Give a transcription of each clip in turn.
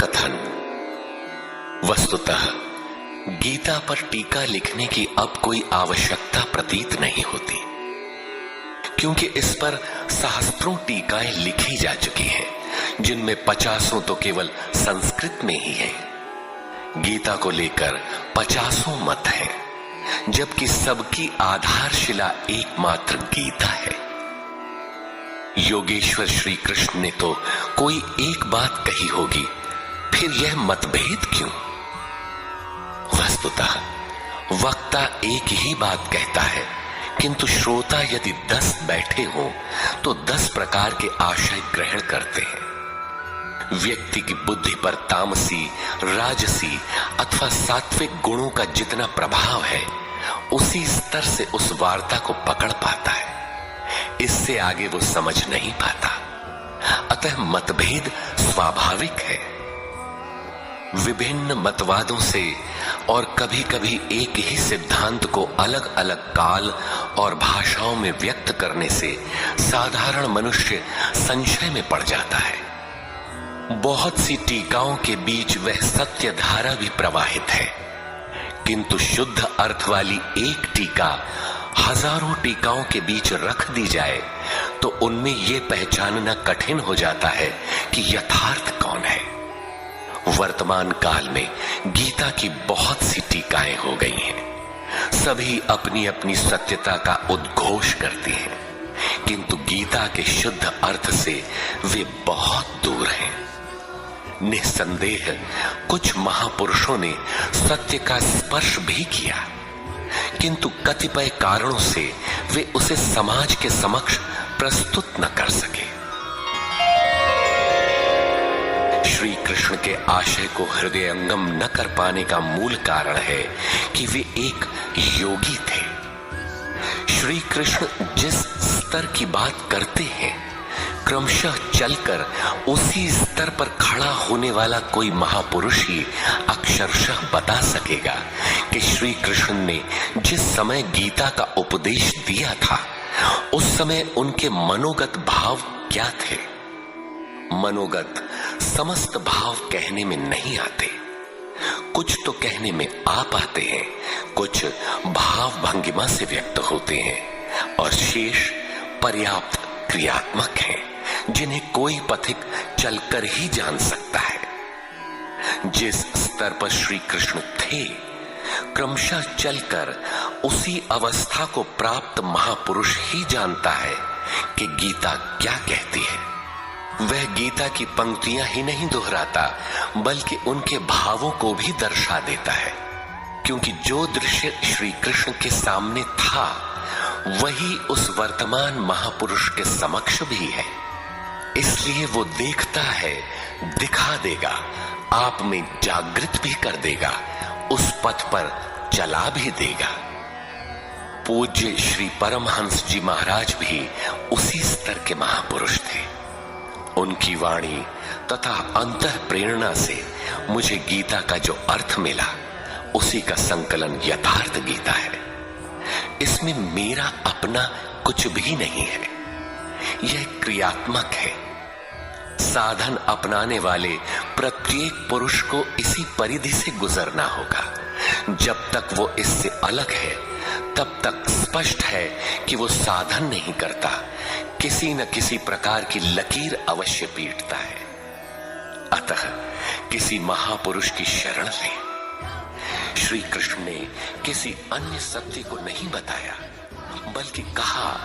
कथन। वस्तुतः गीता पर टीका लिखने की अब कोई आवश्यकता प्रतीत नहीं होती, क्योंकि इस पर सहस्त्रों टीकाएं लिखी जा चुकी हैं, जिनमें 50 तो केवल संस्कृत में ही है। गीता को लेकर 50 मत है, जबकि सबकी आधारशिला एकमात्र गीता है। योगेश्वर श्री कृष्ण ने तो कोई एक बात कही होगी, फिर यह मतभेद क्यों? वस्तुतः वक्ता एक ही बात कहता है, किंतु श्रोता यदि 10 बैठे हों तो 10 प्रकार के आशय ग्रहण करते हैं। व्यक्ति की बुद्धि पर तामसी, राजसी अथवा सात्विक गुणों का जितना प्रभाव है, उसी स्तर से उस वार्ता को पकड़ पाता है, इससे आगे वो समझ नहीं पाता। अतः मतभेद स्वाभाविक है। विभिन्न मतवादों से और कभी कभी एक ही सिद्धांत को अलग अलग काल और भाषाओं में व्यक्त करने से साधारण मनुष्य संशय में पड़ जाता है। बहुत सी टीकाओं के बीच वह सत्य धारा भी प्रवाहित है, किंतु शुद्ध अर्थ वाली एक टीका हजारों टीकाओं के बीच रख दी जाए तो उनमें यह पहचानना कठिन हो जाता है कि यथार्थ कौन है। वर्तमान काल में गीता की बहुत सी टीकाएं हो गई हैं। सभी अपनी अपनी सत्यता का उद्घोष करती हैं, किंतु गीता के शुद्ध अर्थ से वे बहुत दूर हैं। निस्संदेह कुछ महापुरुषों ने सत्य का स्पर्श भी किया, किंतु कतिपय कारणों से वे उसे समाज के समक्ष प्रस्तुत न कर सके। श्री कृष्ण के आशय को हृदयंगम न कर पाने का मूल कारण है कि वे एक योगी थे। श्री कृष्ण जिस स्तर की बात करते हैं, क्रमशः चलकर उसी स्तर पर खड़ा होने वाला कोई महापुरुष ही अक्षरशः बता सकेगा कि श्री कृष्ण ने जिस समय गीता का उपदेश दिया था, उस समय उनके मनोगत भाव क्या थे। मनोगत समस्त भाव कहने में नहीं आते, कुछ तो कहने में आ पाते हैं, कुछ भाव भंगिमा से व्यक्त होते हैं और शेष पर्याप्त क्रियात्मक हैं, जिन्हें कोई पथिक चलकर ही जान सकता है। जिस स्तर पर श्री कृष्ण थे, क्रमशः चलकर उसी अवस्था को प्राप्त महापुरुष ही जानता है कि गीता क्या कहती है। वह गीता की पंक्तियां ही नहीं दोहराता, बल्कि उनके भावों को भी दर्शा देता है, क्योंकि जो दृश्य श्री कृष्ण के सामने था, वही उस वर्तमान महापुरुष के समक्ष भी है। इसलिए वो देखता है, दिखा देगा, आप में जागृत भी कर देगा, उस पथ पर चला भी देगा। पूज्य श्री परमहंस जी महाराज भी उसी स्तर के महापुरुष थे। उनकी वाणी तथा अंतः प्रेरणा से मुझे गीता का जो अर्थ मिला, उसी का संकलन यथार्थ गीता है। इसमें मेरा अपना कुछ भी नहीं है, यह क्रियात्मक है। साधन अपनाने वाले प्रत्येक पुरुष को इसी परिधि से गुजरना होगा। जब तक वो इससे अलग है, तब तक स्पष्ट है कि वो साधन नहीं करता, किसी न किसी प्रकार की लकीर अवश्य पीटता है। अतः किसी महापुरुष की शरण ले। श्री कृष्ण ने किसी अन्य सत्य को नहीं बताया, बल्कि कहा,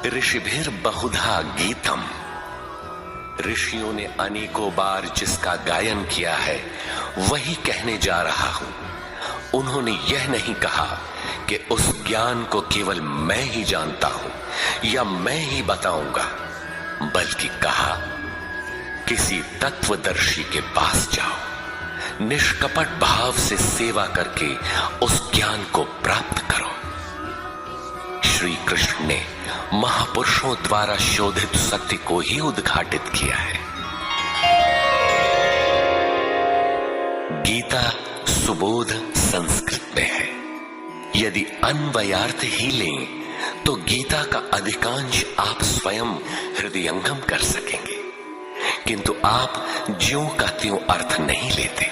ऋषिभिर बहुधा गीतम। ऋषियों ने अनेकों बार जिसका गायन किया है, वही कहने जा रहा हूं। उन्होंने यह नहीं कहा कि उस ज्ञान को केवल मैं ही जानता हूं या मैं ही बताऊंगा, बल्कि कहा, किसी तत्वदर्शी के पास जाओ, निष्कपट भाव से सेवा करके उस ज्ञान को प्राप्त करो। श्री कृष्ण ने महापुरुषों द्वारा शोधित सत्य को ही उद्घाटित किया है। गीता सुबोध संस्कृत में है। यदि अन्वयार्थ ही लें तो गीता का अधिकांश आप स्वयं हृदयंगम कर सकेंगे, किंतु आप ज्यों का त्यों अर्थ नहीं लेते।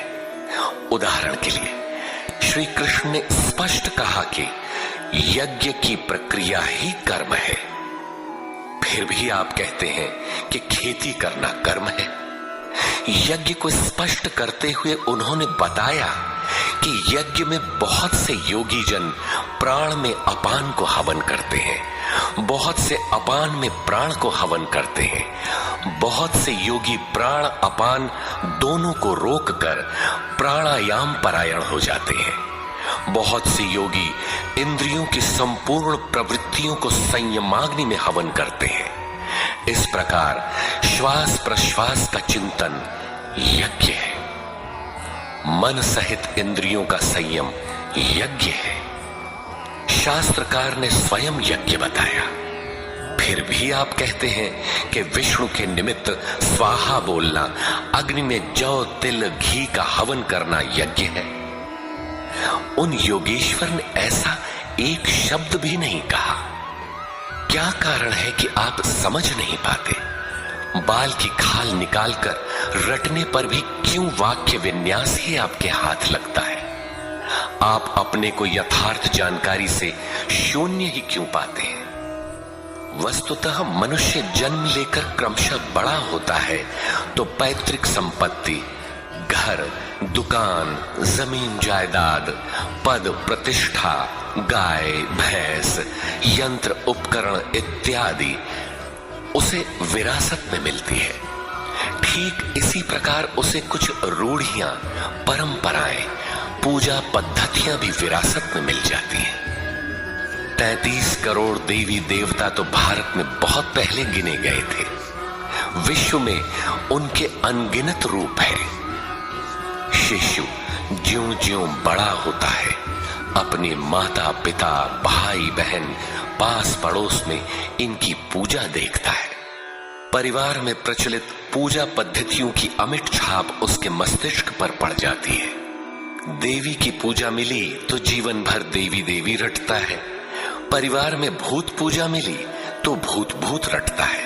उदाहरण के लिए श्री कृष्ण ने स्पष्ट कहा कि यज्ञ की प्रक्रिया ही कर्म है, फिर भी आप कहते हैं कि खेती करना कर्म है। यज्ञ को स्पष्ट करते हुए उन्होंने बताया कि यज्ञ में बहुत से योगी जन प्राण में अपान को हवन करते हैं, बहुत से अपान में प्राण को हवन करते हैं, बहुत से योगी प्राण अपान दोनों को रोककर प्राणायाम परायण हो जाते हैं, बहुत से योगी इंद्रियों की संपूर्ण प्रवृत्तियों को संयमाग्नि में हवन करते हैं। इस प्रकार श्वास प्रश्वास का चिंतन यज्ञ है, मन सहित इंद्रियों का संयम यज्ञ है। शास्त्रकार ने स्वयं यज्ञ बताया, फिर भी आप कहते हैं कि विष्णु के निमित्त स्वाहा बोलना, अग्नि में जौ तिल घी का हवन करना यज्ञ है। उन योगेश्वर ने ऐसा एक शब्द भी नहीं कहा। क्या कारण है कि आप समझ नहीं पाते? बाल की खाल निकालकर रटने पर भी क्यों वाक्य विन्यास ही आपके हाथ लगता है? आप अपने को यथार्थ जानकारी से शून्य ही क्यों पाते हैं? वस्तुतः मनुष्य जन्म लेकर क्रमशः बड़ा होता है तो पैतृक संपत्ति, घर, दुकान, जमीन जायदाद, पद प्रतिष्ठा, गाय भैंस, यंत्र उपकरण इत्यादि उसे विरासत में मिलती है। ठीक इसी प्रकार उसे कुछ रूढ़ियां, परंपराएं, पूजा पद्धतियां भी विरासत में मिल जाती हैं। 33 करोड़ देवी देवता तो भारत में बहुत पहले गिने गए थे। विश्व में उनके अनगिनत रूप है। शिशु ज्यों-ज्यों बड़ा होता है, अपने माता पिता, भाई बहन, पास पड़ोस में इनकी पूजा देखता है। परिवार में प्रचलित पूजा पद्धतियों की अमिट छाप उसके मस्तिष्क पर पड़ जाती है। देवी की पूजा मिली तो जीवन भर देवी देवी रटता है। परिवार में भूत पूजा मिली तो भूत भूत रटता है।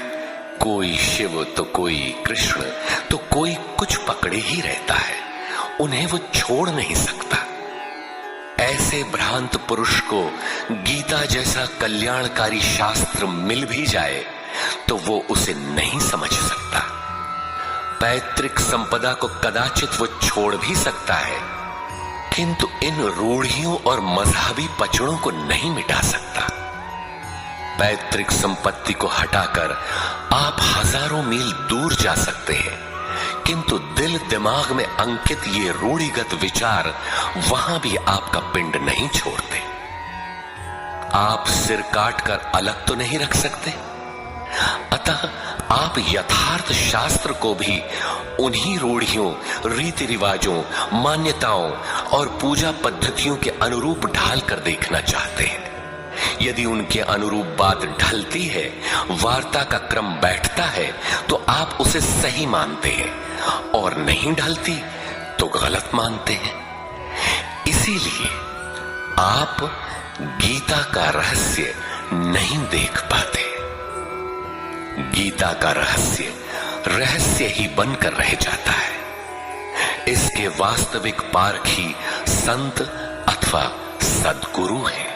कोई शिव तो कोई कृष्ण तो कोई कुछ पकड़े ही रहता है, उन्हें वो छोड़ नहीं सकता। ऐसे भ्रांत पुरुष को गीता जैसा कल्याणकारी शास्त्र मिल भी जाए तो वो उसे नहीं समझ सकता। पैतृक संपदा को कदाचित वो छोड़ भी सकता है, किंतु इन रूढ़ियों और मजहबी पचड़ों को नहीं मिटा सकता। पैतृक संपत्ति को हटाकर आप हजारों मील दूर जा सकते हैं, किंतु दिल दिमाग में अंकित ये रूढ़िगत विचार वहां भी आपका पिंड नहीं छोड़ते। आप सिर काटकर अलग तो नहीं रख सकते, अतः आप यथार्थ शास्त्र को भी उन्हीं रूढ़ियों, रीति रिवाजों, मान्यताओं और पूजा पद्धतियों के अनुरूप ढाल कर देखना चाहते हैं। यदि उनके अनुरूप बात ढलती है, वार्ता का क्रम बैठता है, तो आप उसे सही मानते हैं, और नहीं ढलती तो गलत मानते हैं। इसीलिए आप गीता का रहस्य नहीं देख पाते। गीता का रहस्य रहस्य ही बनकर रह जाता है। इसके वास्तविक पारखी संत अथवा सद्गुरु हैं।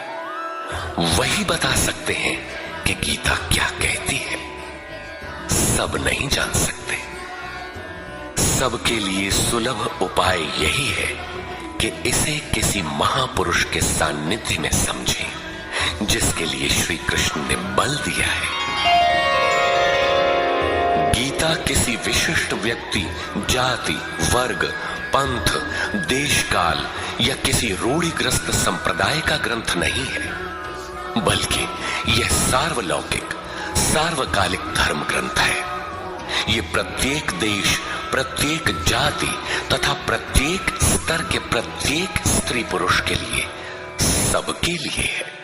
वही बता सकते हैं कि गीता क्या कहती है। सब नहीं जान सकते। सबके लिए सुलभ उपाय यही है कि इसे किसी महापुरुष के सान्निध्य में समझें, जिसके लिए श्री कृष्ण ने बल दिया है। गीता किसी विशिष्ट व्यक्ति, जाति, वर्ग, पंथ, देश काल या किसी रूढ़िग्रस्त संप्रदाय का ग्रंथ नहीं है, बल्कि यह सार्वलौकिक, सार्वकालिक धर्म ग्रंथ है। यह प्रत्येक देश, प्रत्येक जाति तथा प्रत्येक स्तर के प्रत्येक स्त्री पुरुष के लिए, सबके लिए है।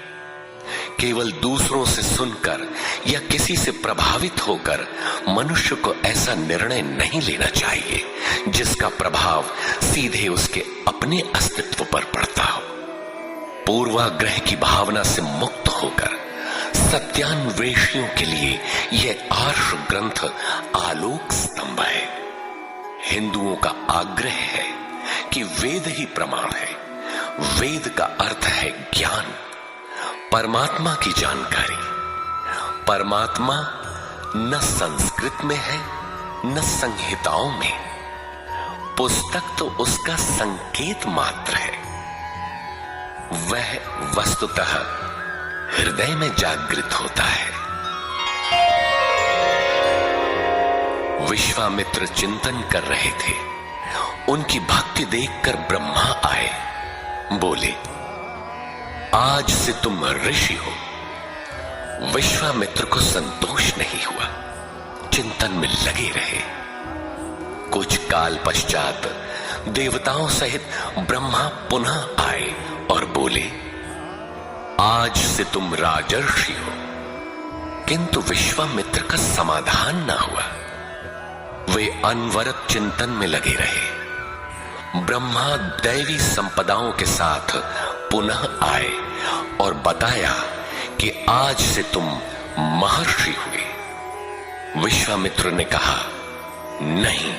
केवल दूसरों से सुनकर या किसी से प्रभावित होकर मनुष्य को ऐसा निर्णय नहीं लेना चाहिए जिसका प्रभाव सीधे उसके अपने अस्तित्व पर पड़ता हो। पूर्वाग्रह की भावना से मुक्त होकर सत्यान्वेषियों के लिए यह आर्ष ग्रंथ आलोक स्तंभ है। हिंदुओं का आग्रह है कि वेद ही प्रमाण है। वेद का अर्थ है ज्ञान, परमात्मा की जानकारी। परमात्मा न संस्कृत में है न संहिताओं में, पुस्तक तो उसका संकेत मात्र है। वह वस्तुतः हृदय में जागृत होता है। विश्वामित्र चिंतन कर रहे थे। उनकी भक्ति देखकर ब्रह्मा आए। बोले, आज से तुम ऋषि हो। विश्वामित्र को संतोष नहीं हुआ, चिंतन में लगे रहे। कुछ काल पश्चात देवताओं सहित ब्रह्मा पुनः आए और बोले, आज से तुम राजर्षि हो। किंतु विश्वामित्र का समाधान न हुआ। वे अनवरत चिंतन में लगे रहे। ब्रह्मा दैवी संपदाओं के साथ पुनः आए और बताया कि आज से तुम महर्षि हुए। विश्वामित्र ने कहा, नहीं,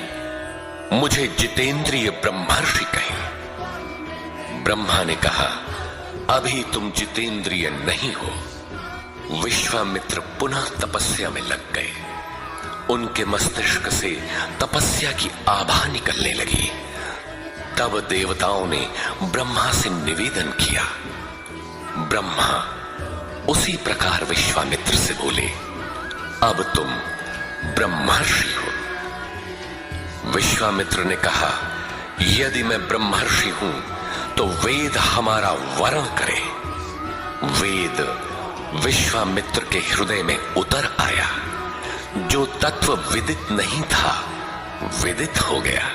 मुझे जितेंद्रिय ब्रह्मर्षि कहें। ब्रह्मा ने कहा, अभी तुम जितेंद्रिय नहीं हो। विश्वामित्र पुनः तपस्या में लग गए। उनके मस्तिष्क से तपस्या की आभा निकलने लगी। तब देवताओं ने ब्रह्मा से निवेदन किया। ब्रह्मा उसी प्रकार विश्वामित्र से बोले, अब तुम ब्रह्मर्षि हो। विश्वामित्र ने कहा, यदि मैं ब्रह्मर्षि हूं तो वेद हमारा वरण करे। वेद विश्वामित्र के हृदय में उतर आया। जो तत्व विदित नहीं था विदित हो गया।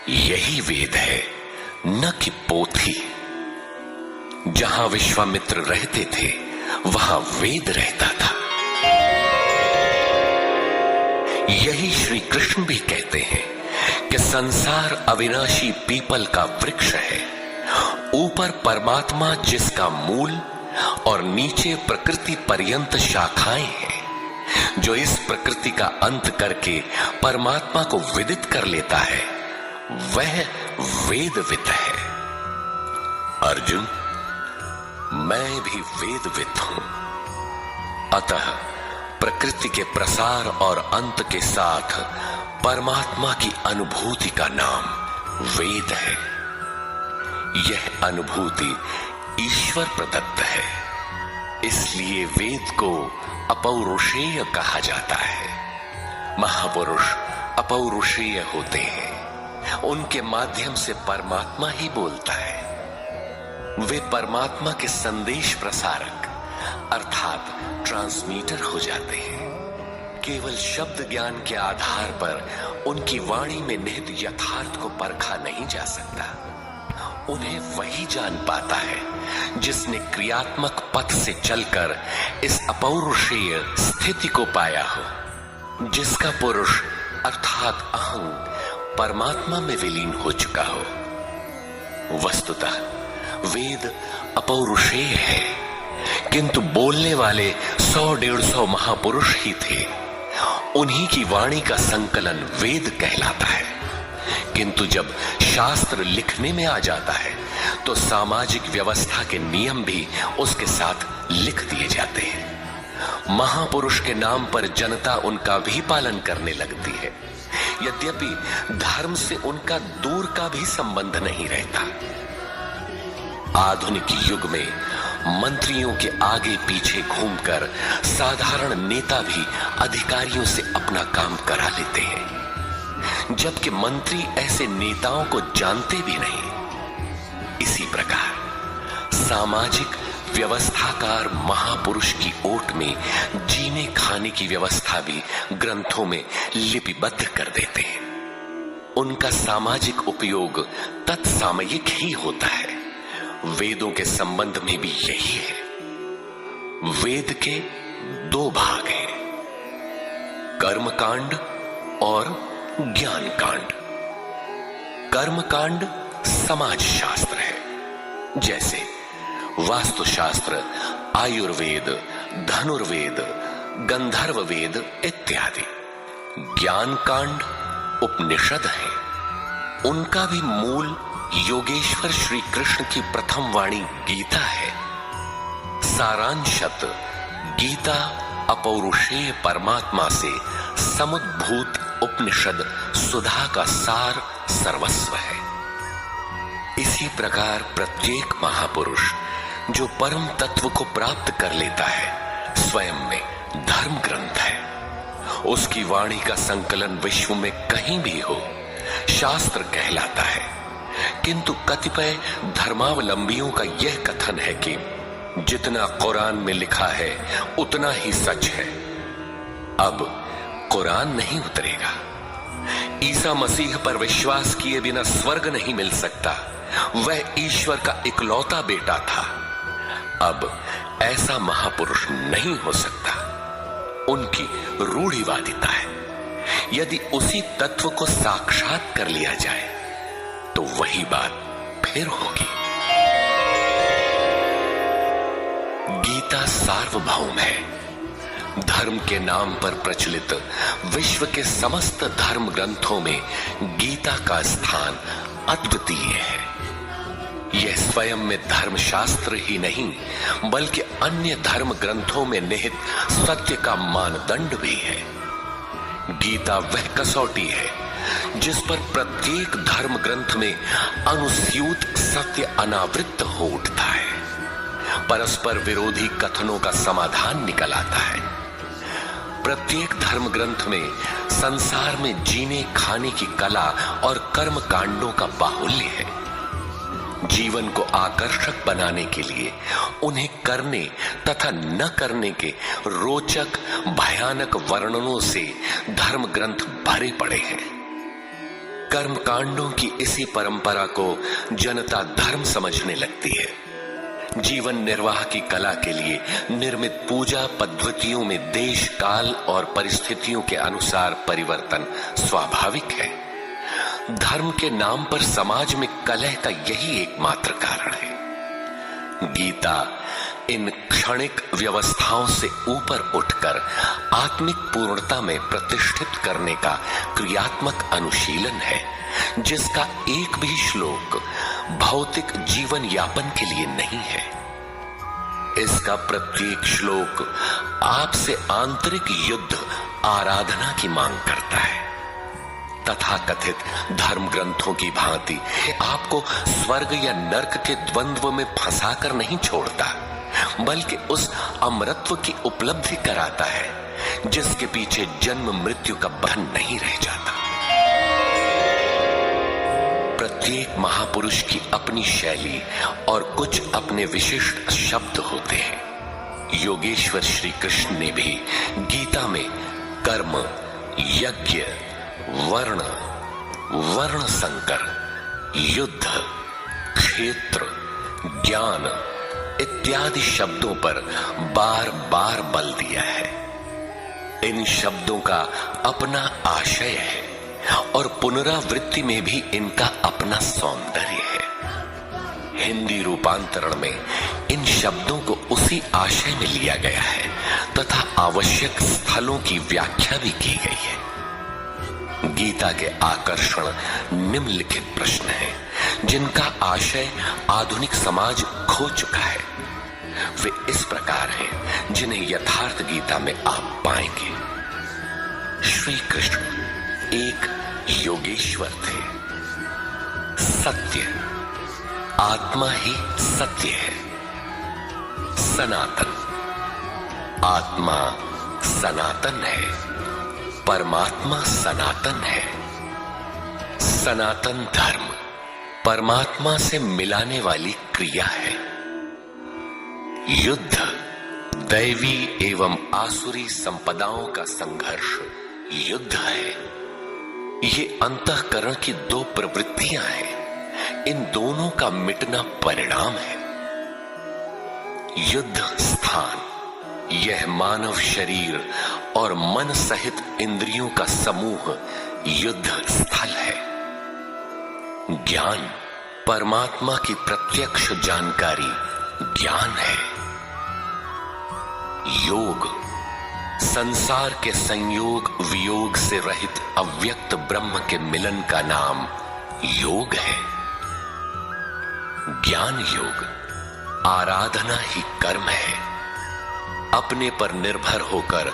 यही वेद है, न कि पोथी। जहां विश्वामित्र रहते थे वहां वेद रहता था। यही श्री कृष्ण भी कहते हैं कि संसार अविनाशी पीपल का वृक्ष है। ऊपर परमात्मा जिसका मूल और नीचे प्रकृति पर्यंत शाखाएं हैं। जो इस प्रकृति का अंत करके परमात्मा को विदित कर लेता है वह वेदविद है। अर्जुन, मैं भी वेदविद हूं। अतः प्रकृति के प्रसार और अंत के साथ परमात्मा की अनुभूति का नाम वेद है। यह अनुभूति ईश्वर प्रदत्त है। इसलिए वेद को अपौरुषेय कहा जाता है। महापुरुष अपौरुषेय होते हैं। उनके माध्यम से परमात्मा ही बोलता है। वे परमात्मा के संदेश प्रसारक अर्थात ट्रांसमीटर हो जाते हैं। केवल शब्द ज्ञान के आधार पर उनकी वाणी में निहित यथार्थ को परखा नहीं जा सकता। उन्हें वही जान पाता है जिसने क्रियात्मक पथ से चलकर इस अपौरुषेय स्थिति को पाया हो, जिसका पुरुष अर्थात अहं परमात्मा में विलीन हो चुका हो। वस्तुतः वेद अपौरुषेय है, किंतु बोलने वाले 100-150 महापुरुष ही थे। उन्हीं की वाणी का संकलन वेद कहलाता है। किंतु जब शास्त्र लिखने में आ जाता है तो सामाजिक व्यवस्था के नियम भी उसके साथ लिख दिए जाते हैं। महापुरुष के नाम पर जनता उनका भी पालन करने लगती है, यद्यपि धर्म से उनका दूर का भी संबंध नहीं रहता। आधुनिक युग में मंत्रियों के आगे पीछे घूमकर साधारण नेता भी अधिकारियों से अपना काम करा लेते हैं, जबकि मंत्री ऐसे नेताओं को जानते भी नहीं। इसी प्रकार सामाजिक व्यवस्थाकार महापुरुष की ओट में जीने खाने की व्यवस्था भी ग्रंथों में लिपिबद्ध कर देते हैं। उनका सामाजिक उपयोग तत्सामयिक ही होता है। वेदों के संबंध में भी यही है। वेद के 2 भाग हैं, कर्मकांड और ज्ञान कांड। कर्मकांड समाज शास्त्र है, जैसे वास्तुशास्त्र, आयुर्वेद, धनुर्वेद, गंधर्व वेद इत्यादि। ज्ञान कांड उपनिषद है, उनका भी मूल योगेश्वर श्री कृष्ण की प्रथम वाणी गीता है। सारांशत गीता अपौरुषेय परमात्मा से समुद्भूत उपनिषद सुधा का सार सर्वस्व है। इसी प्रकार प्रत्येक महापुरुष जो परम तत्व को प्राप्त कर लेता है स्वयं में धर्म ग्रंथ है। उसकी वाणी का संकलन विश्व में कहीं भी हो शास्त्र कहलाता है। किंतु कतिपय धर्मावलंबियों का यह कथन है कि जितना कुरान में लिखा है उतना ही सच है। अब कुरान नहीं उतरेगा। ईसा मसीह पर विश्वास किए बिना स्वर्ग नहीं मिल सकता। वह ईश्वर का इकलौता बेटा था। अब ऐसा महापुरुष नहीं हो सकता। उनकी रूढ़िवादिता है। यदि उसी तत्व को साक्षात कर लिया जाए तो वही बात फिर होगी। गीता सार्वभौम है। धर्म के नाम पर प्रचलित विश्व के समस्त धर्म ग्रंथों में गीता का स्थान अद्वितीय है। यह स्वयं में धर्मशास्त्र ही नहीं बल्कि अन्य धर्म ग्रंथों में निहित सत्य का मानदंड भी है। गीता वह कसौटी है जिस पर प्रत्येक धर्म ग्रंथ में अनुस्यूत सत्य अनावृत हो उठता है। परस्पर विरोधी कथनों का समाधान निकल आता है। प्रत्येक धर्म ग्रंथ में संसार में जीने खाने की कला और कर्म कांडों का बाहुल्य है। जीवन को आकर्षक बनाने के लिए उन्हें करने तथा न करने के रोचक भयानक वर्णनों से धर्म ग्रंथ भरे पड़े हैं। कर्म कांडों की इसी परंपरा को जनता धर्म समझने लगती है। जीवन निर्वाह की कला के लिए निर्मित पूजा पद्धतियों में देश काल और परिस्थितियों के अनुसार परिवर्तन स्वाभाविक है। धर्म के नाम पर समाज में कलह का यही एकमात्र कारण है। गीता इन क्षणिक व्यवस्थाओं से ऊपर उठकर आत्मिक पूर्णता में प्रतिष्ठित करने का क्रियात्मक अनुशीलन है, जिसका एक भी श्लोक भौतिक जीवन यापन के लिए नहीं है। इसका प्रत्येक श्लोक आपसे आंतरिक युद्ध आराधना की मांग करता है। तथाकथित धर्म ग्रंथों की भांति आपको स्वर्ग या नर्क के द्वंद्व में फंसाकर नहीं छोड़ता, बल्कि उस अमरत्व की उपलब्धि कराता है जिसके पीछे जन्म मृत्यु का बंधन नहीं रह जाता। प्रत्येक महापुरुष की अपनी शैली और कुछ अपने विशिष्ट शब्द होते हैं। योगेश्वर श्री कृष्ण ने भी गीता में कर्म, यज्ञ, वर्ण, वर्ण संकर, युद्ध, क्षेत्र, ज्ञान इत्यादि शब्दों पर बार बार बल दिया है। इन शब्दों का अपना आशय है और पुनरावृत्ति में भी इनका अपना सौंदर्य है। हिंदी रूपांतरण में इन शब्दों को उसी आशय में लिया गया है तथा आवश्यक स्थलों की व्याख्या भी की गई है। गीता के आकर्षण निम्नलिखित प्रश्न हैं जिनका आशय आधुनिक समाज खो चुका है। वे इस प्रकार हैं जिन्हें यथार्थ गीता में आप पाएंगे। श्री कृष्ण एक योगेश्वर थे। सत्य, आत्मा ही सत्य है। सनातन, आत्मा सनातन है। परमात्मा सनातन है। सनातन धर्म परमात्मा से मिलाने वाली क्रिया है। युद्ध दैवी एवं आसुरी संपदाओं का संघर्ष युद्ध है। ये अंतःकरण की दो प्रवृत्तियां हैं। इन दोनों का मिटना परिणाम है। युद्ध स्थान यह मानव शरीर और मन सहित इंद्रियों का समूह युद्ध स्थल है। ज्ञान परमात्मा की प्रत्यक्ष जानकारी ज्ञान है। योग संसार के संयोग वियोग से रहित अव्यक्त ब्रह्म के मिलन का नाम योग है। ज्ञान योग आराधना ही कर्म है। अपने पर निर्भर होकर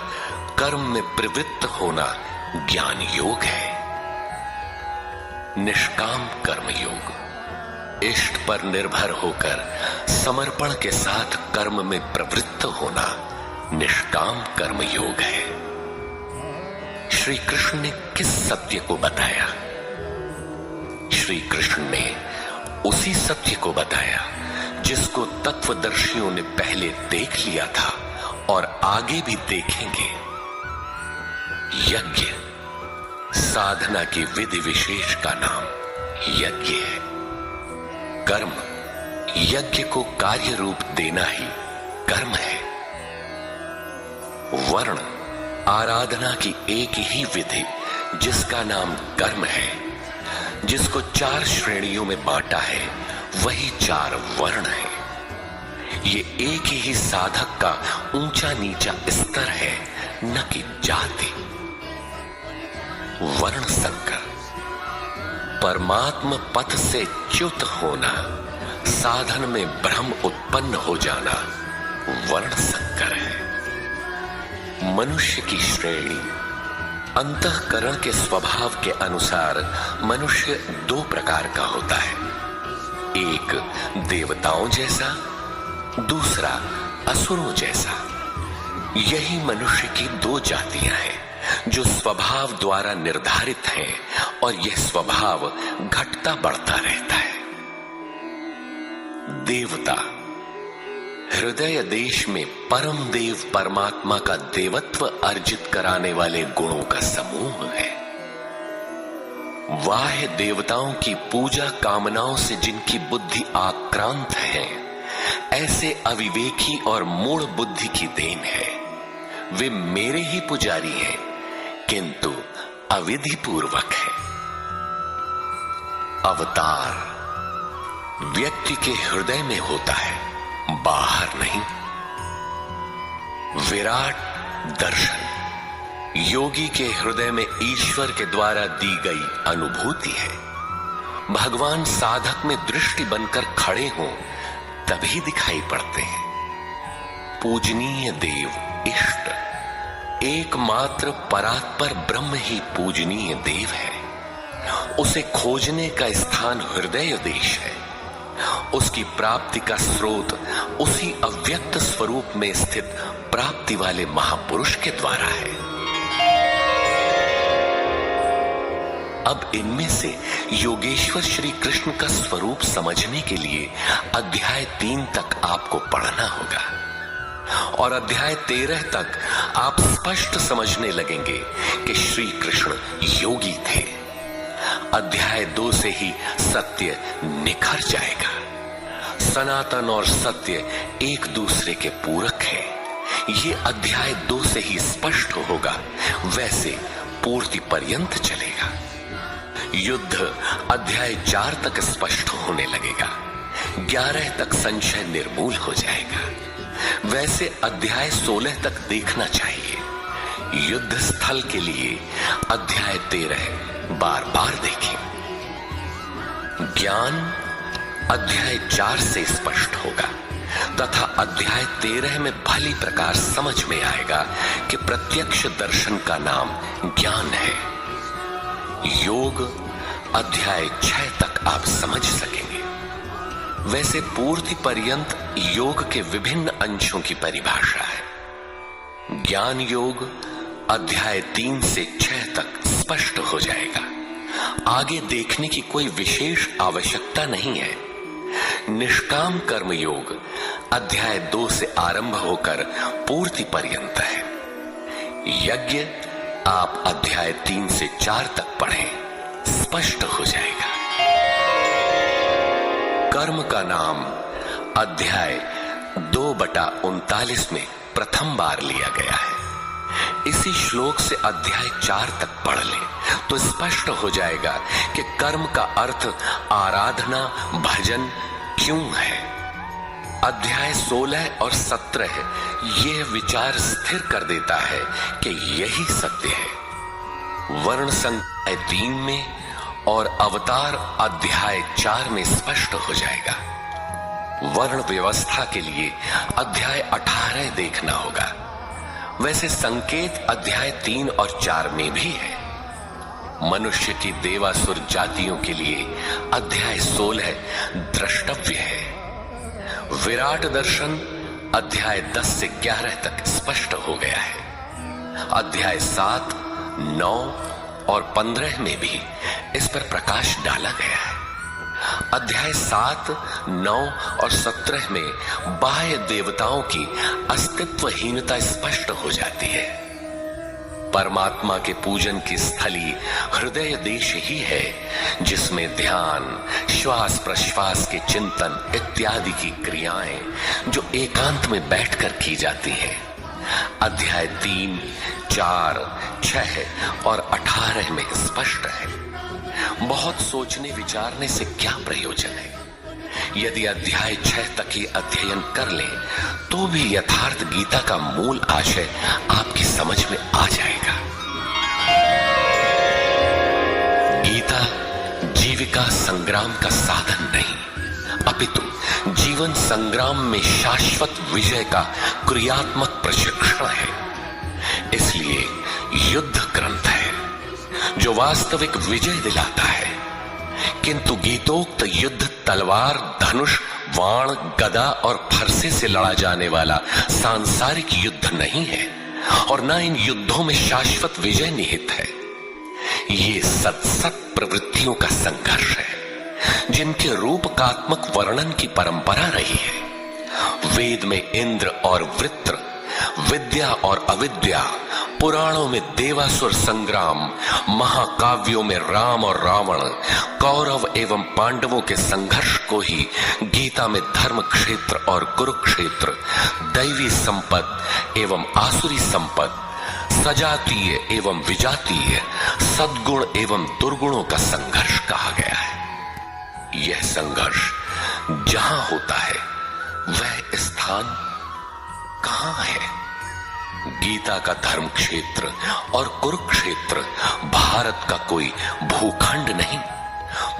कर्म में प्रवृत्त होना ज्ञान योग है। निष्काम कर्म योग इष्ट पर निर्भर होकर समर्पण के साथ कर्म में प्रवृत्त होना निष्काम कर्म योग है। श्री कृष्ण ने किस सत्य को बताया? श्री कृष्ण ने उसी सत्य को बताया जिसको तत्वदर्शियों ने पहले देख लिया था और आगे भी देखेंगे। यज्ञ साधना की विधि विशेष का नाम यज्ञ है। कर्म यज्ञ को कार्य रूप देना ही कर्म है। वर्ण आराधना की एक ही विधि जिसका नाम कर्म है, जिसको 4 श्रेणियों में बांटा है, वही 4 वर्ण है। ये एक ही साधक का ऊंचा नीचा स्तर है, न कि जाति। वर्ण संकर परमात्म पथ से च्युत होना, साधन में भ्रम उत्पन्न हो जाना वर्ण संकर है। मनुष्य की श्रेणी अंतःकरण के स्वभाव के अनुसार मनुष्य 2 प्रकार का होता है। एक देवताओं जैसा, दूसरा असुरों जैसा। यही मनुष्य की 2 जातियां हैं जो स्वभाव द्वारा निर्धारित हैं और यह स्वभाव घटता बढ़ता रहता है। देवता हृदय देश में परम देव परमात्मा का देवत्व अर्जित कराने वाले गुणों का समूह है। बाह्य देवताओं की पूजा कामनाओं से जिनकी बुद्धि आक्रांत है, ऐसे अविवेकी और मूढ़ बुद्धि की देन है। वे मेरे ही पुजारी हैं, किंतु अविधि पूर्वक है। अवतार व्यक्ति के हृदय में होता है, बाहर नहीं। विराट दर्शन योगी के हृदय में ईश्वर के द्वारा दी गई अनुभूति है। भगवान साधक में दृष्टि बनकर खड़े हों तभी दिखाई पड़ते हैं। पूजनीय देव इष्ट एकमात्र परात्पर ब्रह्म ही पूजनीय देव है। उसे खोजने का स्थान हृदय देश है। उसकी प्राप्ति का स्रोत उसी अव्यक्त स्वरूप में स्थित प्राप्ति वाले महापुरुष के द्वारा है। अब इनमें से योगेश्वर श्री कृष्ण का स्वरूप समझने के लिए अध्याय 3 तक आपको पढ़ना होगा और अध्याय 13 तक आप स्पष्ट समझने लगेंगे कि श्री कृष्ण योगी थे। अध्याय 2 से ही सत्य निखर जाएगा। सनातन और सत्य एक दूसरे के पूरक है। ये अध्याय 2 से ही स्पष्ट होगा, वैसे पूर्ति पर्यंत चलेगा। युद्ध अध्याय 4 तक स्पष्ट होने लगेगा। 11 तक संशय निर्मूल हो जाएगा। वैसे अध्याय 16 तक देखना चाहिए। युद्ध स्थल के लिए अध्याय 13 बार बार देखें। ज्ञान अध्याय 4 से स्पष्ट होगा तथा अध्याय 13 में भली प्रकार समझ में आएगा कि प्रत्यक्ष दर्शन का नाम ज्ञान है। योग अध्याय 6 तक आप समझ सकेंगे। वैसे पूर्ति पर्यंत योग के विभिन्न अंशों की परिभाषा है। ज्ञान योग अध्याय 3 से 6 तक स्पष्ट हो जाएगा। आगे देखने की कोई विशेष आवश्यकता नहीं है। निष्काम कर्म योग अध्याय 2 से आरंभ होकर पूर्ति पर्यंत है। यज्ञ आप अध्याय 3 से 4 तक पढ़ें, स्पष्ट हो जाएगा। कर्म का नाम अध्याय 2/39 में प्रथम बार लिया गया है। इसी श्लोक से अध्याय 4 तक पढ़ लें तो स्पष्ट हो जाएगा कि कर्म का अर्थ आराधना भजन क्यों है। अध्याय 16 और 17 यह विचार स्थिर कर देता है कि यही सत्य है। वर्ण संख्या 3 में और अवतार अध्याय 4 में स्पष्ट हो जाएगा। वर्ण व्यवस्था के लिए अध्याय 18 देखना होगा। वैसे संकेत अध्याय 3 और 4 में भी है। मनुष्य की देवासुर जातियों के लिए अध्याय 16 द्रष्टव्य है। विराट दर्शन अध्याय 10 से 11 तक स्पष्ट हो गया है। अध्याय 7, 9 और 15 में भी इस पर प्रकाश डाला गया है। अध्याय 7, 9 और 17 में बाह्य देवताओं की अस्तित्वहीनता स्पष्ट हो जाती है। परमात्मा के पूजन की स्थली हृदय देश ही है, जिसमें ध्यान, श्वास प्रश्वास के चिंतन इत्यादि की क्रियाएं जो एकांत में बैठकर की जाती हैं। अध्याय 3, 4, 6 और 18 में स्पष्ट है। बहुत सोचने विचारने से क्या प्रयोजन है? यदि अध्याय 6 तक ही अध्ययन कर लें तो भी यथार्थ गीता का मूल आशय आपकी समझ में आ जाएगा। गीता जीविका संग्राम का साधन नहीं, अपितु जीवन संग्राम में शाश्वत विजय का क्रियात्मक प्रशिक्षण है। इसलिए युद्ध ग्रंथ है जो वास्तविक विजय दिलाता है। किंतु गीतोक्त युद्ध तलवार, धनुष, वाण, गदा और फरसे से लड़ा जाने वाला सांसारिक युद्ध नहीं है और न इन युद्धों में शाश्वत विजय निहित है। ये सत प्रवृत्तियों का संघर्ष है जिनके रूपकात्मक वर्णन की परंपरा रही है। वेद में इंद्र और वृत्र, विद्या और अविद्या, पुराणों में देवासुर संग्राम, महाकाव्यों में राम और रावण, कौरव एवं पांडवों के संघर्ष को ही गीता में धर्म क्षेत्र और कुरुक्षेत्र, दैवी संपद एवं आसुरी संपद, सजातीय एवं विजातीय, सद्गुण एवं दुर्गुणों का संघर्ष कहा गया है। यह संघर्ष जहां होता है वह स्थान कहां है? गीता का धर्म क्षेत्र और कुरुक्षेत्र भारत का कोई भूखंड नहीं,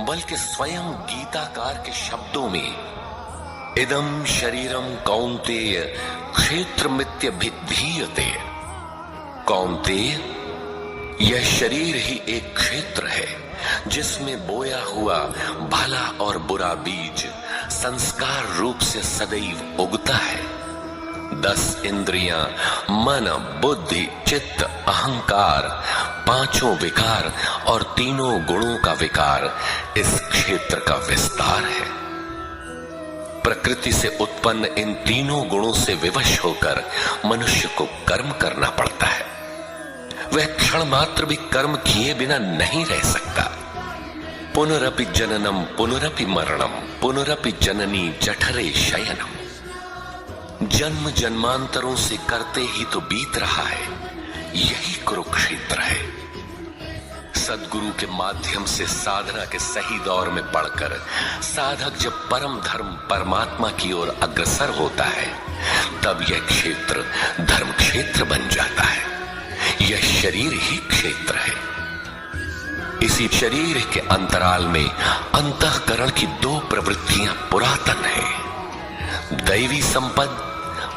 बल्कि स्वयं गीताकार के शब्दों में इदं शरीरम कौन्तेय क्षेत्रमित्यभिधीयते। कौन्तेय, यह शरीर ही एक क्षेत्र है जिसमें बोया हुआ भला और बुरा बीज संस्कार रूप से सदैव उगता है। 10 इंद्रियां, मन, बुद्धि, चित्त, अहंकार, 5 विकार और 3 गुणों का विकार इस क्षेत्र का विस्तार है। प्रकृति से उत्पन्न इन 3 गुणों से विवश होकर मनुष्य को कर्म करना पड़ता है। वह क्षण मात्र भी कर्म किए बिना नहीं रह सकता। पुनरपि जननम पुनरपि मरणम पुनरपि जननी जठरे शयनम। जन्म जन्मांतरों से करते ही तो बीत रहा है, यही कुरुक्षेत्र है। सदगुरु के माध्यम से साधना के सही दौर में पढ़कर साधक जब परम धर्म परमात्मा की ओर अग्रसर होता है तब यह क्षेत्र धर्म क्षेत्र बन जाता है। यह शरीर ही क्षेत्र है। इसी शरीर के अंतराल में अंतःकरण की 2 प्रवृत्तियां पुरातन हैं, दैवी संपद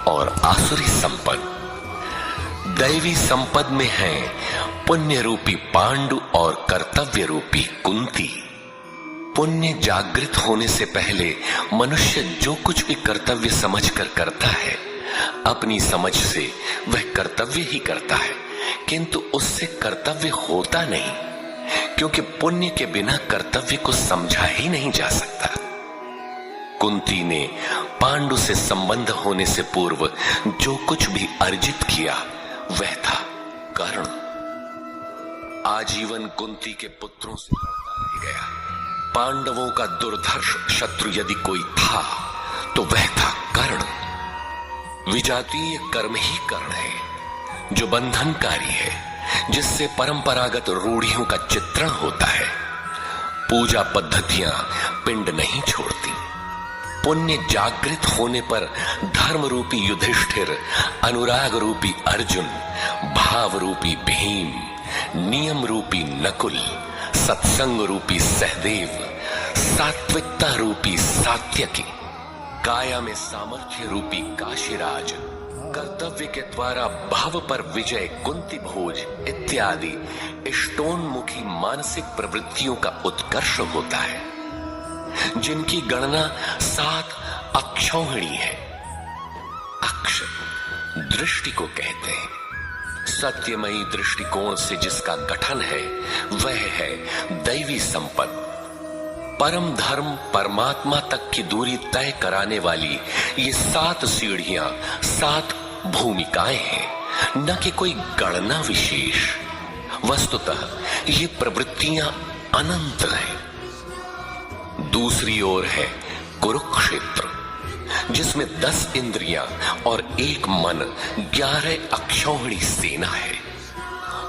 और आसुरी संपद। दैवी संपद में है पुण्य रूपी पांडु और कर्तव्य रूपी कुंती। पुण्य जागृत होने से पहले मनुष्य जो कुछ भी कर्तव्य समझकर करता है, अपनी समझ से वह कर्तव्य ही करता है, किंतु उससे कर्तव्य होता नहीं, क्योंकि पुण्य के बिना कर्तव्य को समझा ही नहीं जा सकता। कुंती ने पांडु से संबंध होने से पूर्व जो कुछ भी अर्जित किया वह था कर्ण। आजीवन कुंती के पुत्रों से लड़ता रह गया। पांडवों का दुर्धर्ष शत्रु यदि कोई था तो वह था कर्ण। विजातीय कर्म ही कर्ण है जो बंधनकारी है, जिससे परंपरागत रूढ़ियों का चित्रण होता है। पूजा पद्धतियां पिंड नहीं छोड़ती। पुण्य जागृत होने पर धर्म रूपी युधिष्ठिर, अनुराग रूपी अर्जुन, भाव रूपी भीम, नियम रूपी नकुल, सत्संग रूपी सहदेव, सात्विकता रूपी सात्यकी, काया में सामर्थ्य रूपी काशीराज, कर्तव्य के द्वारा भाव पर विजय कुंती भोज इत्यादि इष्टोन्मुखी मानसिक प्रवृत्तियों का उत्कर्ष होता है, जिनकी गणना 7 अक्षौहिणी है। अक्ष दृष्टि को कहते हैं। सत्यमयी दृष्टिकोण से जिसका गठन है वह है दैवी संपत्ति। परम धर्म परमात्मा तक की दूरी तय कराने वाली ये 7 सीढ़ियां, 7 भूमिकाएं हैं, न कि कोई गणना विशेष। वस्तुतः ये प्रवृत्तियां अनंत हैं। दूसरी ओर है कुरुक्षेत्र, जिसमें 10 इंद्रियां और 1 मन, 11 अक्षौहिणी सेना है।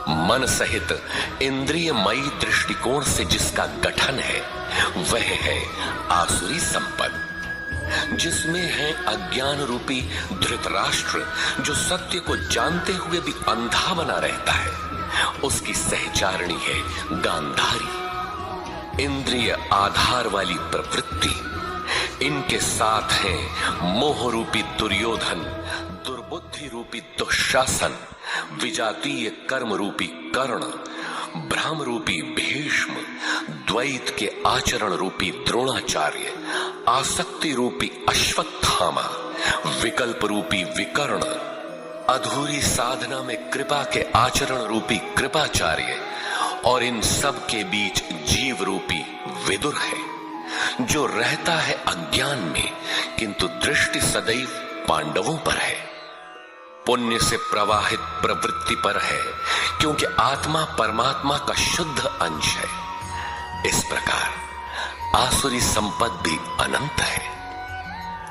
मन सहित इंद्रियमयी दृष्टिकोण से जिसका गठन है वह है आसुरी संपद, जिसमें है अज्ञान रूपी धृतराष्ट्र, जो सत्य को जानते हुए भी अंधा बना रहता है। उसकी सहचारिणी है गांधारी। इंद्रिय आधार वाली प्रवृत्ति, इनके साथ है मोह रूपी दुर्योधन, दुर्बुद्धि रूपी दुशासन, विजातीय कर्म रूपी कर्ण, भ्रम रूपी भीष्म, द्वैत के आचरण रूपी द्रोणाचार्य, आसक्ति रूपी अश्वत्थामा, विकल्प रूपी विकर्ण, अधूरी साधना में कृपा के आचरण रूपी कृपाचार्य, और इन सब के बीच जीव रूपी विदुर है, जो रहता है अज्ञान में, किंतु दृष्टि सदैव पांडवों पर है। पुण्य से प्रवाहित प्रवृत्ति पर है, क्योंकि आत्मा परमात्मा का शुद्ध अंश है। इस प्रकार आसुरी संपत्ति भी अनंत है।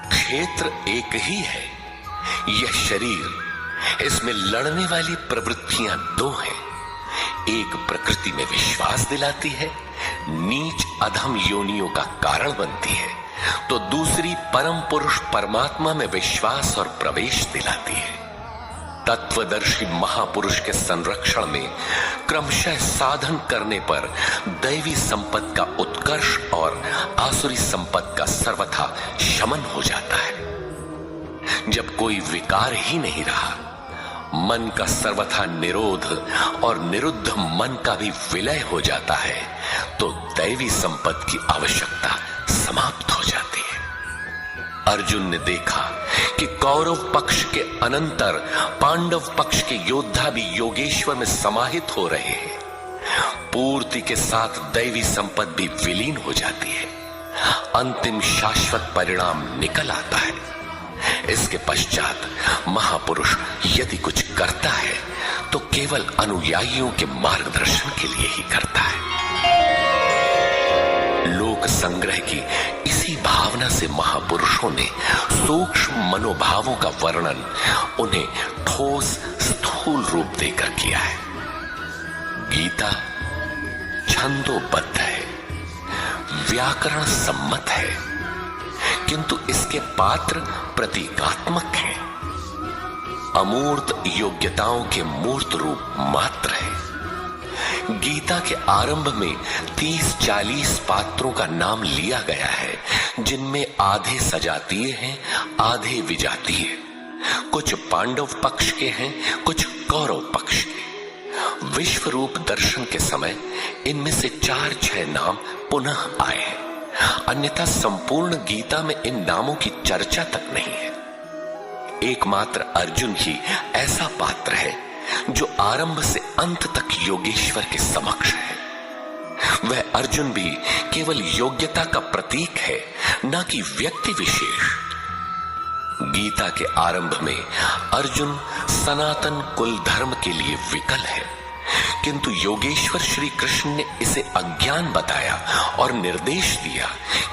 क्षेत्र एक ही है, यह शरीर, इसमें लड़ने वाली प्रवृत्तियां 2 हैं। एक प्रकृति में विश्वास दिलाती है, नीच अधम योनियों का कारण बनती है, तो दूसरी परम पुरुष परमात्मा में विश्वास और प्रवेश दिलाती है। तत्वदर्शी महापुरुष के संरक्षण में क्रमशः साधन करने पर दैवी संपत्ति का उत्कर्ष और आसुरी संपत्ति का सर्वथा शमन हो जाता है। जब कोई विकार ही नहीं रहा, मन का सर्वथा निरोध और निरुद्ध मन का भी विलय हो जाता है, तो दैवी संपत्ति की आवश्यकता समाप्त हो जाती है। अर्जुन ने देखा कि कौरव पक्ष के अनंतर पांडव पक्ष के योद्धा भी योगेश्वर में समाहित हो रहे हैं। पूर्ति के साथ दैवी संपत्ति भी विलीन हो जाती है। अंतिम शाश्वत परिणाम निकल आता है। इसके पश्चात महापुरुष यदि कुछ करता है तो केवल अनुयायियों के मार्गदर्शन के लिए ही करता है। लोक संग्रह की इसी भावना से महापुरुषों ने सूक्ष्म मनोभावों का वर्णन उन्हें ठोस स्थूल रूप देकर किया है। गीता छंदोबद्ध है, व्याकरण सम्मत है, किंतु इसके पात्र प्रतीकात्मक हैं। अमूर्त योग्यताओं के मूर्त रूप मात्र है। गीता के आरंभ में 30-40 पात्रों का नाम लिया गया है, जिनमें आधे सजातीय हैं, आधे विजातीय। कुछ पांडव पक्ष के हैं, कुछ कौरव पक्ष के। विश्व रूप दर्शन के समय इनमें से 4-6 नाम पुनः आए हैं, अन्यथा संपूर्ण गीता में इन नामों की चर्चा तक नहीं है। एकमात्र अर्जुन ही ऐसा पात्र है जो आरंभ से अंत तक योगेश्वर के समक्ष है। वह अर्जुन भी केवल योग्यता का प्रतीक है, न कि व्यक्ति विशेष। गीता के आरंभ में अर्जुन सनातन कुल धर्म के लिए विकल है, किंतु योगेश्वर श्री कृष्ण ने इसे अज्ञान बताया और निर्देश दिया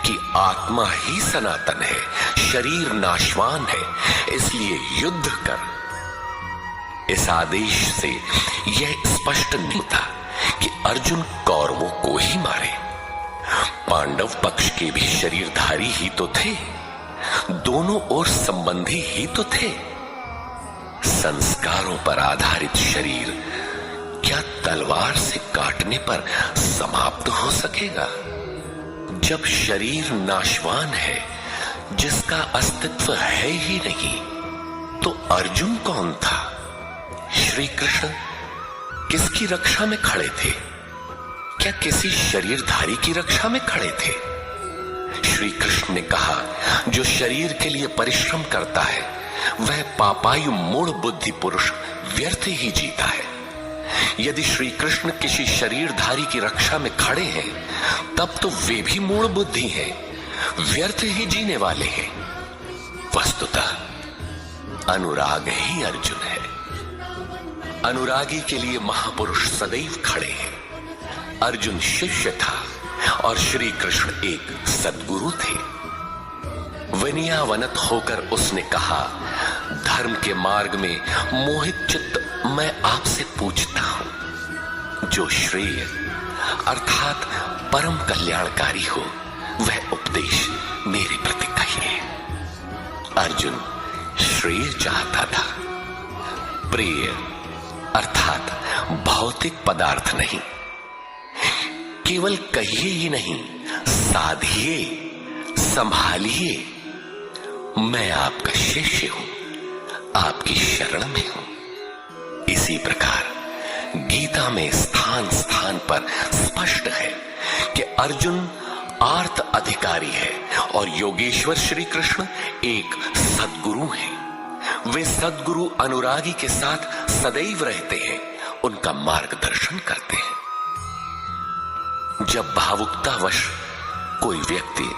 कि आत्मा ही सनातन है, शरीर नाशवान है, इसलिए युद्ध कर। इस आदेश से यह स्पष्ट नहीं था कि अर्जुन कौरवों को ही मारे। पांडव पक्ष के भी शरीरधारी ही तो थे। दोनों ओर संबंधी ही तो थे। संस्कारों पर आधारित शरीर क्या तलवार से काटने पर समाप्त हो सकेगा? जब शरीर नाशवान है, जिसका अस्तित्व है ही नहीं, तो अर्जुन कौन था? श्री कृष्ण किसकी रक्षा में खड़े थे? क्या किसी शरीरधारी की रक्षा में खड़े थे? श्री कृष्ण ने कहा, जो शरीर के लिए परिश्रम करता है वह पापायु मूढ़ बुद्धि पुरुष व्यर्थ ही जीता है। यदि श्री कृष्ण किसी शरीरधारी की रक्षा में खड़े हैं, तब तो वे भी मूढ़ बुद्धि हैं, व्यर्थ ही जीने वाले हैं। वस्तुतः अनुराग ही अर्जुन है। अनुरागी के लिए महापुरुष सदैव खड़े हैं। अर्जुन शिष्य था और श्री कृष्ण एक सद्गुरु थे। विनयावनत होकर उसने कहा, धर्म के मार्ग में मोहित चित्त मैं आपसे पूछता हूं, जो श्रेय अर्थात परम कल्याणकारी हो वह उपदेश मेरे प्रति कहिए। अर्जुन श्रेय चाहता था, प्रिय अर्थात भौतिक पदार्थ नहीं। केवल कहिए ही नहीं, साधिए, संभालिए। मैं आपका शिष्य हूं, आपकी शरण में हूं। इसी प्रकार गीता में स्थान स्थान पर स्पष्ट है कि अर्जुन आर्त अधिकारी है और योगेश्वर श्री कृष्ण एक सद्गुरु हैं। वे सद्गुरु अनुरागी के साथ सदैव रहते हैं, उनका मार्गदर्शन करते हैं। जब भावुकतावश कोई व्यक्ति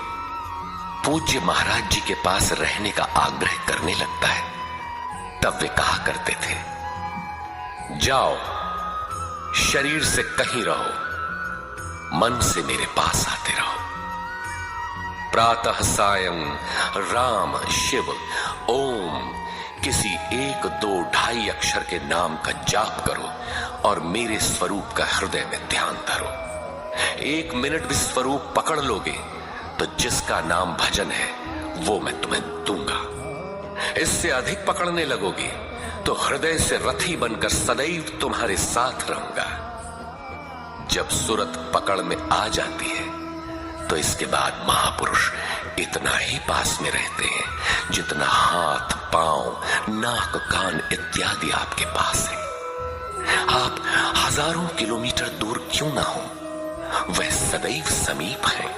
पूज्य महाराज जी के पास रहने का आग्रह करने लगता है, तब वे कहा करते थे, जाओ, शरीर से कहीं रहो, मन से मेरे पास आते रहो। प्रातः सायं राम शिव ओम किसी 1, 2, 2.5 अक्षर के नाम का जाप करो और मेरे स्वरूप का हृदय में ध्यान धरो। 1 मिनट भी स्वरूप पकड़ लोगे तो जिसका नाम भजन है वो मैं तुम्हें दूंगा। इससे अधिक पकड़ने लगोगे तो हृदय से रथी बनकर सदैव तुम्हारे साथ रहूंगा। जब सूरत पकड़ में आ जाती है तो इसके बाद महापुरुष इतना ही पास में रहते हैं जितना हाथ, पांव, नाक, कान इत्यादि आपके पास है। आप हजारों किलोमीटर दूर क्यों ना हो, वह सदैव समीप है।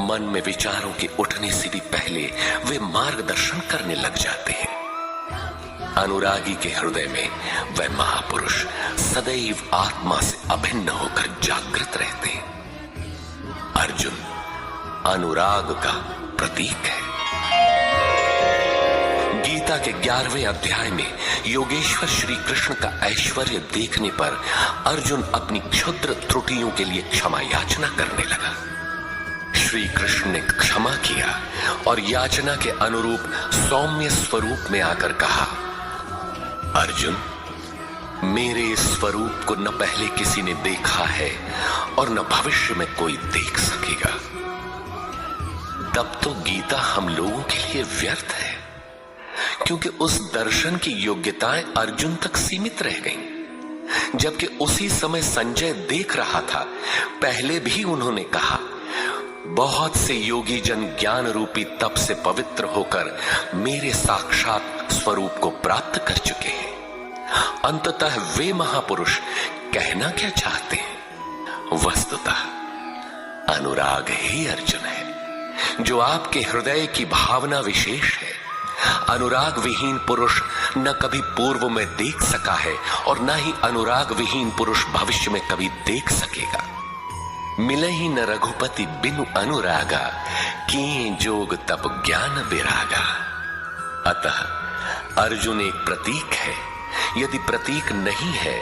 मन में विचारों के उठने से भी पहले वे मार्गदर्शन करने लग जाते हैं। अनुरागी के हृदय में वह महापुरुष सदैव आत्मा से अभिन्न होकर जागृत रहते हैं। अर्जुन अनुराग का प्रतीक है। गीता के 11वें अध्याय में योगेश्वर श्री कृष्ण का ऐश्वर्य देखने पर अर्जुन अपनी क्षुद्र त्रुटियों के लिए क्षमा याचना करने लगा। श्री कृष्ण ने क्षमा किया और याचना के अनुरूप सौम्य स्वरूप में आकर कहा, अर्जुन, मेरे स्वरूप को न पहले किसी ने देखा है और न भविष्य में कोई देख सकेगा। तब तो गीता हम लोगों के लिए व्यर्थ है, क्योंकि उस दर्शन की योग्यताएं अर्जुन तक सीमित रह गईं। जबकि उसी समय संजय देख रहा था, पहले भी उन्होंने कहा, बहुत से योगी जन ज्ञान रूपी तप से पवित्र होकर मेरे साक्षात स्वरूप को प्राप्त कर चुके हैं। अंततः वे महापुरुष कहना क्या चाहते हैं? वस्तुतः अनुराग ही अर्जुन है, जो आपके हृदय की भावना विशेष है। अनुराग विहीन पुरुष न कभी पूर्व में देख सका है और न ही अनुराग विहीन पुरुष भविष्य में कभी देख सकेगा। मिले ही न रघुपति बिनु अनुरागा, किए जोग तप ज्ञान विरागा। अतः अर्जुन एक प्रतीक है। यदि प्रतीक नहीं है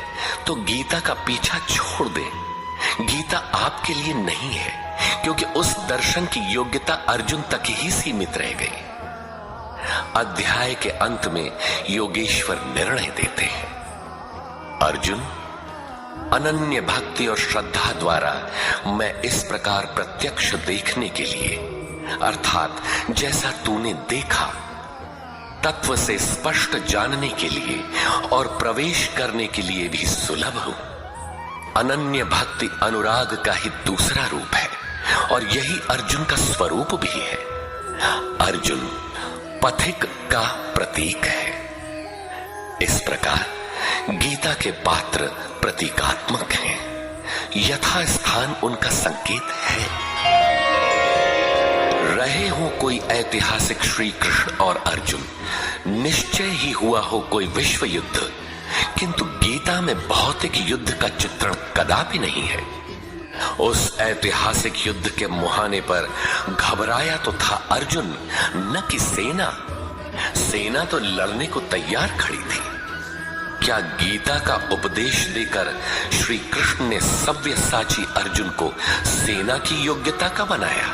तो गीता का पीछा छोड़ दें। गीता आपके लिए नहीं है, क्योंकि उस दर्शन की योग्यता अर्जुन तक ही सीमित रह गई। अध्याय के अंत में योगेश्वर निर्णय देते हैं, अर्जुन, अनन्य भक्ति और श्रद्धा द्वारा मैं इस प्रकार प्रत्यक्ष देखने के लिए अर्थात जैसा तूने देखा, तत्व से स्पष्ट जानने के लिए और प्रवेश करने के लिए भी सुलभ हूं। अनन्य भक्ति अनुराग का ही दूसरा रूप है और यही अर्जुन का स्वरूप भी है। अर्जुन पथिक का प्रतीक है। इस प्रकार गीता के पात्र प्रतीकात्मक हैं, यथा स्थान उनका संकेत है। रहे हो कोई ऐतिहासिक श्री कृष्ण और अर्जुन, निश्चय ही हुआ हो कोई विश्व युद्ध, किंतु गीता में भौतिक युद्ध का चित्रण कदापि नहीं है। उस ऐतिहासिक युद्ध के मुहाने पर घबराया तो था अर्जुन, न कि सेना। सेना तो लड़ने को तैयार खड़ी थी। क्या गीता का उपदेश देकर श्री कृष्ण ने सव्यसाची अर्जुन को सेना की योग्यता का बनाया?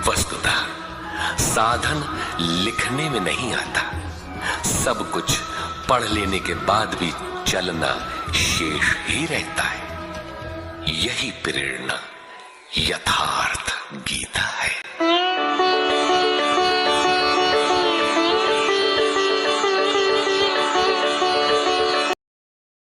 वस्तुतः साधन लिखने में नहीं आता, सब कुछ पढ़ लेने के बाद भी चलना शेष ही रहता है। यही प्रेरणा यथार्थ गीता है।